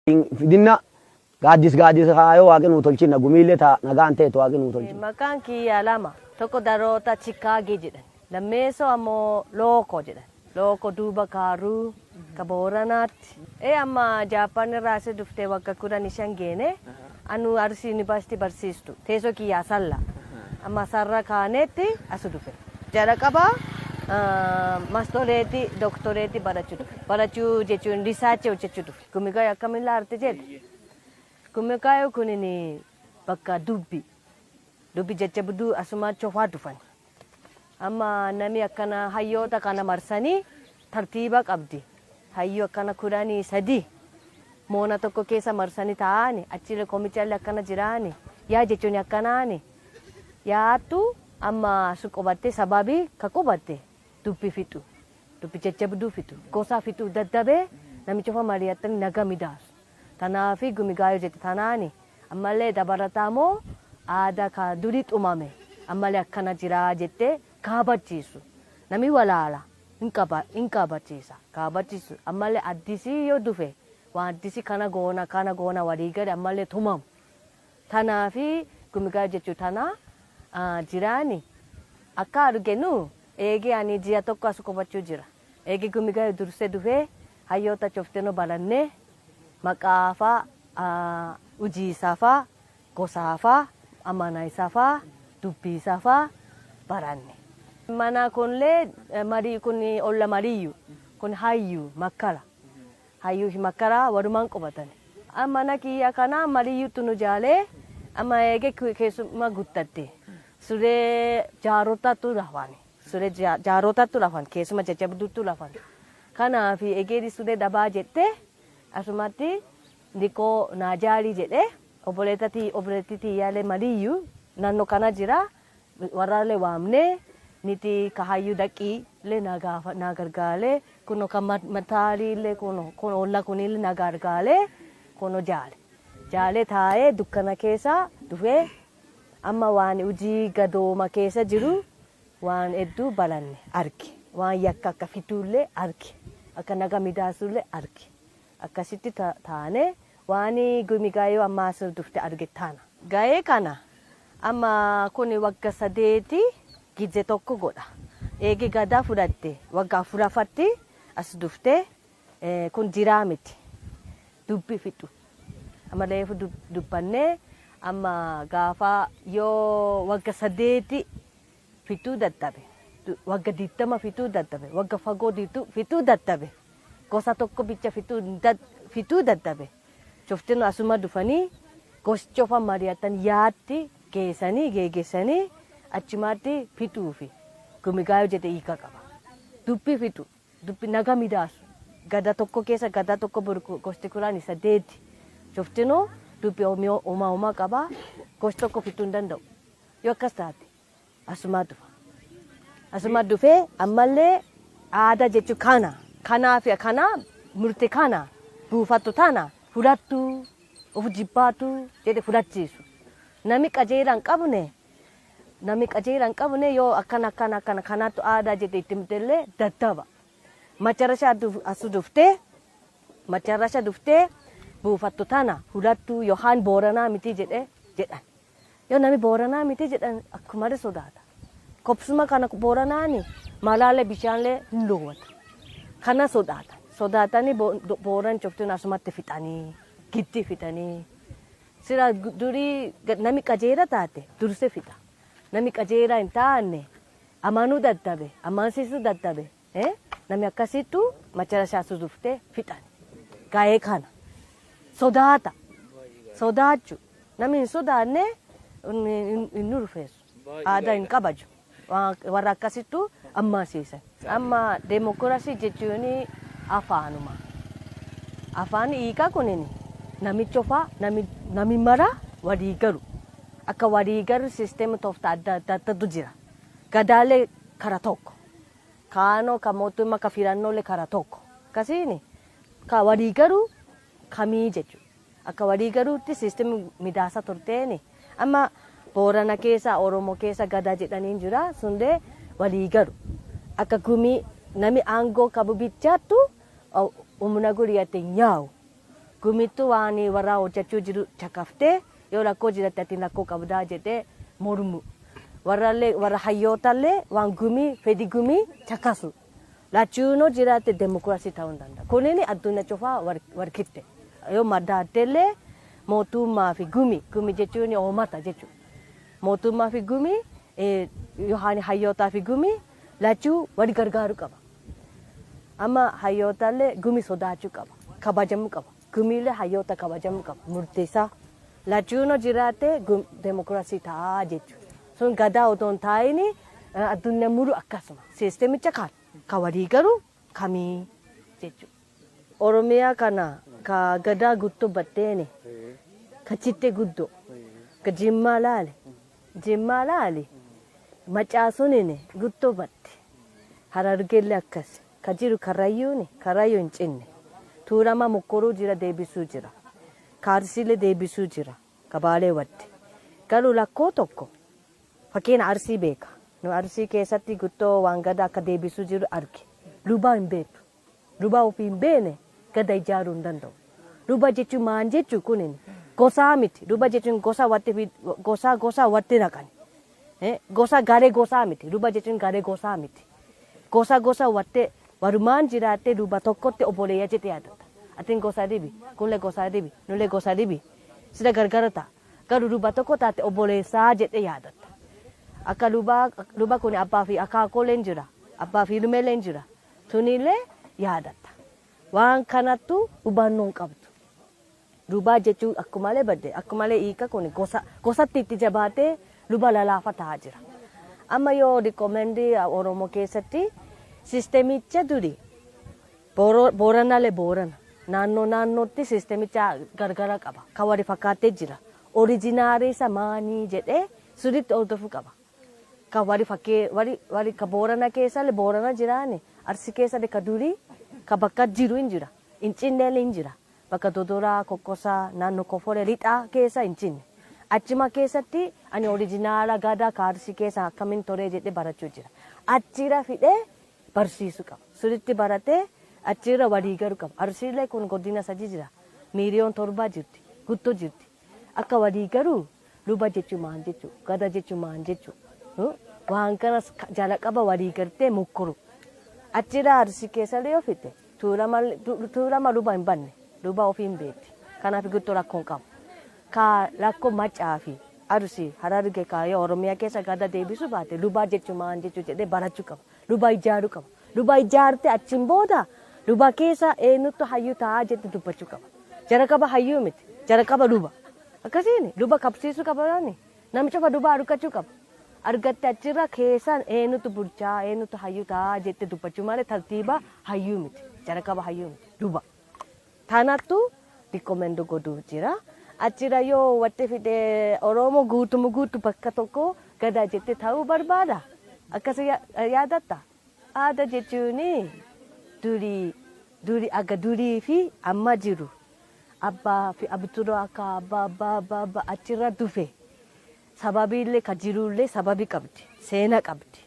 Fidinna gaaddis kaayoo waaqni nu tolchina gumiillee nagaan ta'etu waaqni nu tolchina. Maqaan kiyya lama tokko daroota Chikaagee jedhan lammeessoo ammoo Lookoo jedhan Lookoo duuba kaaruu ka Booranaatti. Amma Jaappaan irraa asii dhuftee waggaa 15 geene anu Arsii Yuunivarsiitii barsiistu teessoo kiyyaa Salla amma sarara kaaneetti asii dhufe. Jala qabaa mastoreetii doktoreetii barachuu jechuun risaachii hojjechuu dhufe. Gumigaa akkamiin laarte jedhe. Gumigaa kunin bakka dubbi jajjabduu asuma cofaa dhufan. Amma nami akkana hayyoota kana marsanii tartiiba qabdi. Hayyoo akkana 13 moona tokko keessa marsanii taa'ani achillee komichallee akkana jiraani yaa jechuun akkanaani yaattu amma su qubatte sababii ka qubatte dubbi fixu dubbi jajjabduu fixu gosa fixu daddabee namicha fa mari'attanii naga midaasu. Tanaafi gumigaayoo jette tanaani ammallee dabalataa moo aadaa ka durii xumame ammallee akkana jiraa jettee kaabachiisu nami walaala hin kaabachiisa kaabachiisu ammallee addisii yoo dhufe waan addisii kana goona walii gadi ammallee tumamu. Tanaafi gumigaayoo jechuu tanaa jiraani akka arginu eegi ani ji'a tokko as qubachuu jira. Eegi gumigaayoo dursee dhufee hayyoota cofteenoo barannee maqaafaa ujiisaafaa gosaafaa amanaayisaafaa dubbiisaafaa baranne. Mana kunlee marii kun olla mariyyuu kun hayyuu makkara hayyuu fi makkara walumaan qubatan. Mana kiyya kana mariyyuutu nu jaalee amma eege keessuma guttatte suree jaarotatu lafan keessuma jajjabduutu lafan. Kanaaf egeeri suree dabaa jettee asumatti dikoo naajaarii jedhee obboleettii yaalee mariyyuu naannoo kana jira warraalee waamnee niti ka hayyuu dhaqii illee na gargaalee kuno ka mataalii illee kuno olla kunillee na gargaalee kuno jaalee taa'ee dukkana keessa dhufee amma waan hojii gadooma keessa jiru waan hedduu baranne arge waan yakka akka fituullee arge akka naga midaasullee arge. Akkasitti taane waan gumigaayoo amma asii dhufte argettaana. Gaa'ee kana amma kun wagga 8 gizee tokko godha. Eegi gadaa fudhatte wagga 4 as dhufte kun jiraa miti dubbi fixu. Amma reefu dubbannee amma gaafa yoo wagga 8 fituu dadhabe wagga 20 fituu dadhabe wagga fagoo fituu dadhabe. Gosa tokko bicha fituu dadhabe. Coftinu asuma dhufanii gosa cofa mari'atan yaatti geessanii achumaatti fixuufi gumigaayoo jedhe hiika qaba. Dubbi fitu dubbi naga midaasu gada tokko keessa gada tokko gosti 8 coftinu dubbi uumaa qaba gosa tokko fituu hin danda'u. Yoo akkas taate asuma dhufee ammallee aadaa jechuun kana. Kanaafi kana murte kana buufattu tana fudhattu of jibbaatu jedhe fudhachiisu. Nami qajeelaan qabne yoo akkana kanaatu aadaa jedhe itti mitellee daddaba. Macharasha dhuftee buufattu tana fudhattu yookaan booranaa miti jedhan. Yoo nami booranaa miti jedhan akkuma sodaata. Kopsuma kana booranaani malaalee bishaanlee hin loowwata. Kana sodaatanii booran coftuun asumatti fixanii gitti fixanii sira durii nami qajeera taate durse fixa nami qajeera hin taane amanuu dadhabe amansiisuu dadhabe nami akkasittu macharashaa dhuftee fixan. Gaa'ee kana sodaachuu nami hin sodaanne hin rufeessu aadaa hin kabaju warra akkasittu amansiisan. Amma demokiraasii jechuun afaanuma. Afaan hiika kunin namicha ofaa nami mara walii galu. Akka walii galu sisteema tooftaa adda addaatu jira. Gadaalee kara tokko. Kaanoo ka mootummaa ka filannoolee kara tokko. Akkasiin ka walii galu kamii jechuudha. Akka walii galuutti sisteema midaasa turteeni. Amma Boorana keessa Oromoo keessa gadaa jedhanii jira sundee walii galu. Akka gumii nami aangoo qabu bichaattu humna guriyate nyaa'u gumittu waan warra hojjechuu jiru caqaftee yoo rakkoo jiraatti ati rakkoo qabdaa jedhee mormu. Warra hayyootallee waan gumii fedhi gumii caqasu. Lachuunoo jiraatte demokiraasii ta'uu hin danda'a. Kunini addunyaa cufaa warkitte. Yoo madda addeellee mootummaa fi gumii jechuun uummata jechuudha. Mootummaa fi gumii yookaan hayyootaa fi gumii lachuu wal gargaaru qaba. Amma hayyootallee gumii sodaachuu qaba. Kabajamuu qaba. Gumiilee hayyoota kabajamuu qaba. Murteessaa. Lachuunoo jiraatte demokiraasii ta'aa jechuudha. Sun gadaa otoo hin taa'in addunyaa muru akkasuma. Siistemicha kan walii garuu kamii jechuudha. Oromiyaa kana ka gadaa guddoo baddeene ka chittee guddoo ka jimmaa laale macaasuun guddoo badde harargeellee akkas ka jiru karrayyuu hin cinne tuulama mokkoruu jira deebisuu jira kaarsiilee deebisuu jira ka baalee wadde garuu lakkoo tokko fakkeenya arsii beeka nu arsii keessatti guddoo waan gadaa akka deebisuu jiru arge lubaa hin beeku lubaa ofii hin beene gada ijaaruu hin danda'u. Luba jechuun maan jechuun kunin gosaa miti. Luba jechuun gosa watti naqani. Gosa garee gosaa miti. Luba jechuun garee gosaa miti. Gosa wattee walumaan jiraattee luba tokkotti obboleeyyaa jettee yaadatta. Atiin gosa dibi, kunillee gosa dibi, nullee gosa dibi. Sida gargara ta'a. Garuu luba tokko taate obboleessaa jettee yaadatta. Akka luba kun abbaa fi akaakoolee hin jira. Abbaa fi ilmeelee hin jira. Tunillee yaadatta. Waan kanattu hubannoon qabdu. Luba jechuun akkumalee badde akkumalee hiika kun gosatti itti jabaatee luba lalaafa ta'aa jira. Amma yoo rikoomendii Oromoo keessatti siistemicha duri booranaalee boorana naannootti siistemicha gargara qaba. Kan wali fakkaatee jira. Orijinaarii isa maanii jedhee sirriitti hordofuu qaba. Kan wali ka boorana keessallee boorana jiraani arsii keessallee ka durii ka bakka jiru hin jira. Hin cinneellee hin jira. Bakka dodoraa kokkosaa naannoo koforee lixaa keessa hin cinne. Achuma keessatti ani orijinaala gadaa kaarsii keessa akkamiin toree jedhee barachuu jira. Achirra fidee barsiisuu qaba. Sirriitti baratee achirra walii garuu qaba. Arsiilee kun godina sadii jira. Miiliyoon 7 jirti. Guddoo jirti. Akka walii garuu luba jechuun maan jechuu gada jechuun maan jechuu waan kanas jala qaba walii gartee mukkuru. Achirra arsii keessa yoo fite tuulama luba hin banne. Luba ofii hin beekti. Kanaaf guddoo rakkoon qabu. Ka rakkoo macaa fi arsii harargee kaayee Oromiyaa keessa gada deebisuu baate luba jechuun maan jechuu jedhee barachuu qaba. Luba ijaaruu qaba. Luba ijaarte achiin booda luba keessa eenyutu hayyuu ta'aa jettee dubbachuu qaba. Jara qaba hayyuu miti. Jara qaba luba. Akkasiin luba qabsiisuu qaba. Namicha fa luba argachuu qaba. Argatte achirra keessaan eenyutu bulchaa eenyutu hayyuu ta'aa jettee dubbachuu malee tartiiba hayyuu miti. Jara qaba hayyuu miti. Luba. Tanattu rikoomendii godhuu jira. Achirra yoo watti fidee Oromoo guutu bakka tokko gadaa jettee ta'uu barbaada. Akkas yaadatta. Aadaa jechuun durii fi amma jiru. Abbaa fi abturoo akka abbaa achirra dhufe. Sababiillee ka jirullee sababii qabdi. Seena qabdi.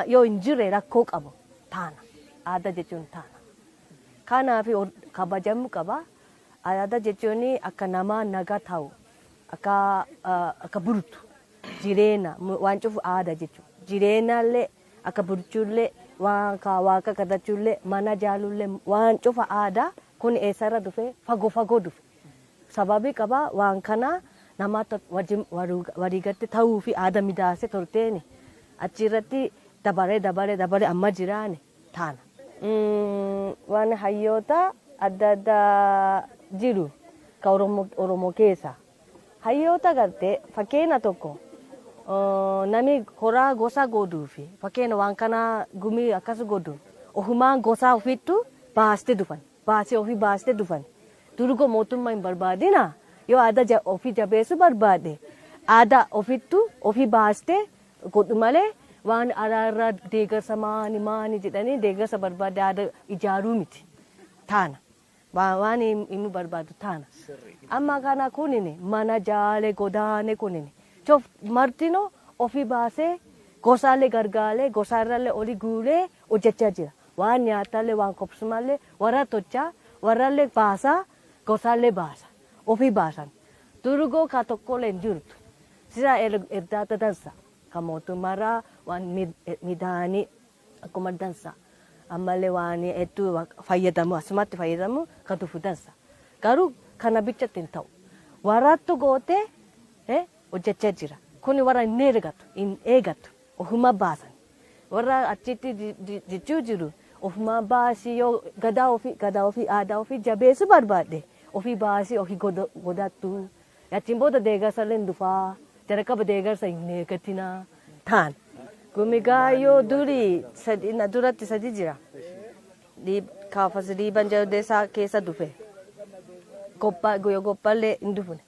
Yoo hin jirre rakkoo qabu taana. Aadaa jechuun taana. Kanaaf kabajamuu qaba. Aadaa jechuun akka namaa nagaa ta'u. Akka bultu. Jireenya waan cufu aadaa jechuudha. Jireenyallee akka bulchuullee waan waaqa kadhachuullee mana jaalullee waan cufa aadaa kun eessarra dhufe fagoo dhufe. Sababii qaba waan kana namoota walii galtee ta'uu fi aadaa midaasee torteeni achirratti dabaree amma jiraane taana. Waan hayyoota adda addaa jiru ka Oromoo keessa. Hayyoota gartee fakkeenya tokko nami horaa gosa godhuu fi fakkeenya waan kana gumii akkas godhu ofumaan gosa ofiittu baastee dhufan. Durgo mootummaa hin barbaadina yoo aadaa ofii jabeessuu barbaade aadaa ofiittu ofii baastee godhu malee waan araarraa deeggarsa maani jedhanii deeggarsa barbaade aadaa ijaaruu miti taana. Waan inni barbaadu taana. Amma kana kunin mana jaalee godaane kunin. Coof martino ofii baasee gosaallee gargaalee gosaarrallee olii guulee hojjechaa jira. Waan nyaatallee waan qopsumallee warra tolchaa warrallee baasaa gosaallee baasan ofii baasan durgoo ka tokkollee hin jirtu sira erdaata dansa ka mootummaarraa waan midhaanii akkuma dansa ammallee waan hedduu fayyadamu asumatti fayyadamu ka dhufu dansa garuu kana bichatti hin ta'u waraattu gootee hojjechaa jira kuni warra hin eegatu ofuma baasan warra achitti jechuu jiru ofuma baasii yoo gadaa ofii aadaa ofii jabeessu barbaadde ofii baasii ofii godattu yachiin booda deeggarsa illee dhufaa jalqaba deeggarsa hin eeggatinaa ta'an gumigaayoo duratti sadi jira kaafas dhiiban jaldeessaa keessa dhufe guyyaa gobbaallee hin dhufne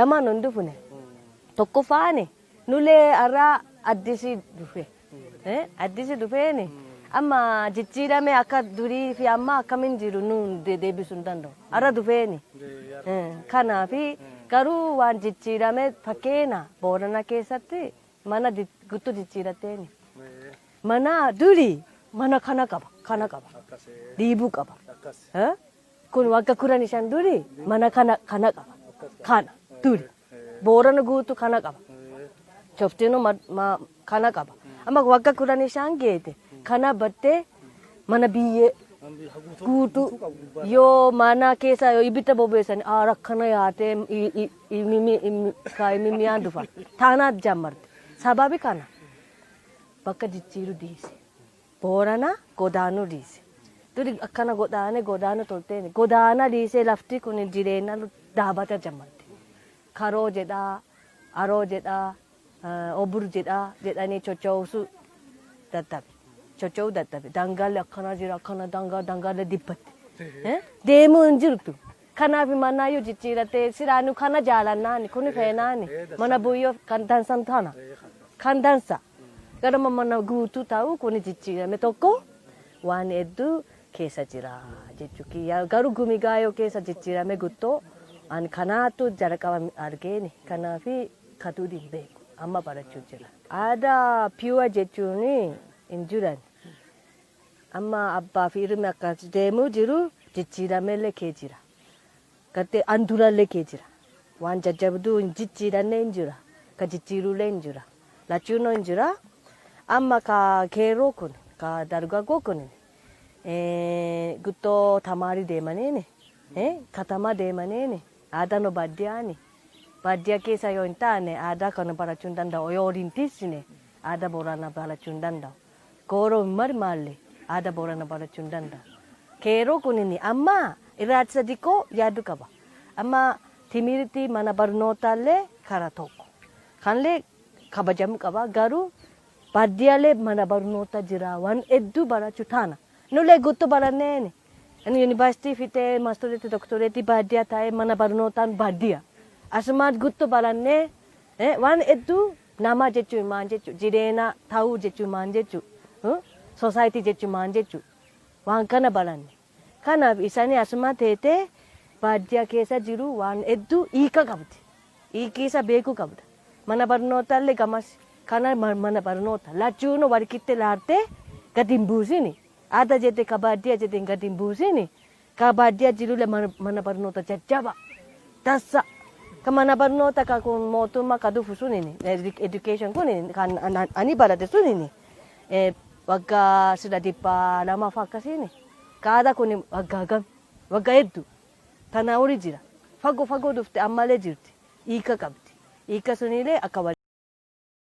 lamaan hin dhufne tokko faane nulee arraa addisi dhufeeni amma jijjiirame akka durii fi amma akkamiin jiru nuun deebisuu hin danda'u arra dhufeeni kanaafi garuu waan jijjiirame fakkeenya Boorana keessatti mana guttu jijjiirateeni mana durii mana kana qaba dhiibuu qaba kun waggaa 15 durii mana kana qaba kana durii Boorana guutuu kana qaba chofteenu kana qaba amma waggaa 15 geete kana battee mana biyyee guutuu yoo mana keessa yoo ibidda bobeessan aara kana yaatee mimiyaan dhufa taanaa jammarte sababi kana bakka jijjiiru dhiise Boorana godaanuu dhiise duri akkana godaana tolteen godaana dhiise lafti kun jireenya dhaabata jammarte karoo jedhaa aroo jedhaa obur jedhanii chochoosuu dadhabe dangaalee akkana jira akkana dangaalee dibbatte deemuu hin jirtu kanaaf manaayyuu jijjiiratee siraanu kana jaalannaani kun feenaani mana buyyoo kan dansan tana kan dansa garama mana guutuu ta'u kun jijjiirame tokko waan hedduu keessa jira jechuu kiyya garuu gumigaayoo keessa jijjiirame guttoo an kanaatu jalqaba argeeni kanaafi katuu hin beeku amma barachuu jira aadaa piyuwa jechuun hin jiran amma abbaa fi ilmi akkas deemuu jiru jijjiiramellee kee jira gartee andurallee kee jira waan jajjabduu hin jijjiiranne hin jira ka jijjiirullee hin jira lachuunoo hin jira amma ka keeroo kun ka dargaggoo kun guttoo tamaarii deemaniini katamaa deemaniini aadaan baadiyyaani baadiyyaa keessa yoo hin taane aadaa kana barachuu hin danda'u yoo hin tiisine aadaa Booranaa barachuu hin danda'u gooroo hin marmaalle aadaa Booranaa barachuu hin danda'u keeroo kunini amma irraatisa xiqqoo yaaddu qaba amma timirti mana barnootaallee karaa tokko kanillee kabajamuu qaba garuu baadiyyaalee mana barnoota jira waan hedduu barachuu taana nullee guutuu baranneeni yuunivarsiitii fitee maastoreetii doktoreetii baadiyyaa taa'ee mana barnootaan baadiyyaa asumaan guutuu barannee waan hedduu nama jechuun maan jechuun jireenya ta'uu jechuun maan jechuun soosaayitii jechuun maan jechuun waan kana baranne kanaaf isaanii asumaa teetee baadiyyaa keessa jiru waan hedduu hiika qabdi hiikiisa beekuu qabda mana barnootaallee gamas kana mana barnoota lachuun walqitte laarte gadi hin buusini aadaa jette ka baadiyyaa jette gadi hin buusini ka baadiyyaa jirullee mana barnoota jajjaba tassa ka mana barnoota ka kun mootummaa ka dhufu sunini education kun kan ani barate sunini waggaa 200 akkasiini ka aadaa kun waggaa hedduu tanaa olii jira fagoo dhufte ammallee jirti hiika qabdi hiika sunillee akka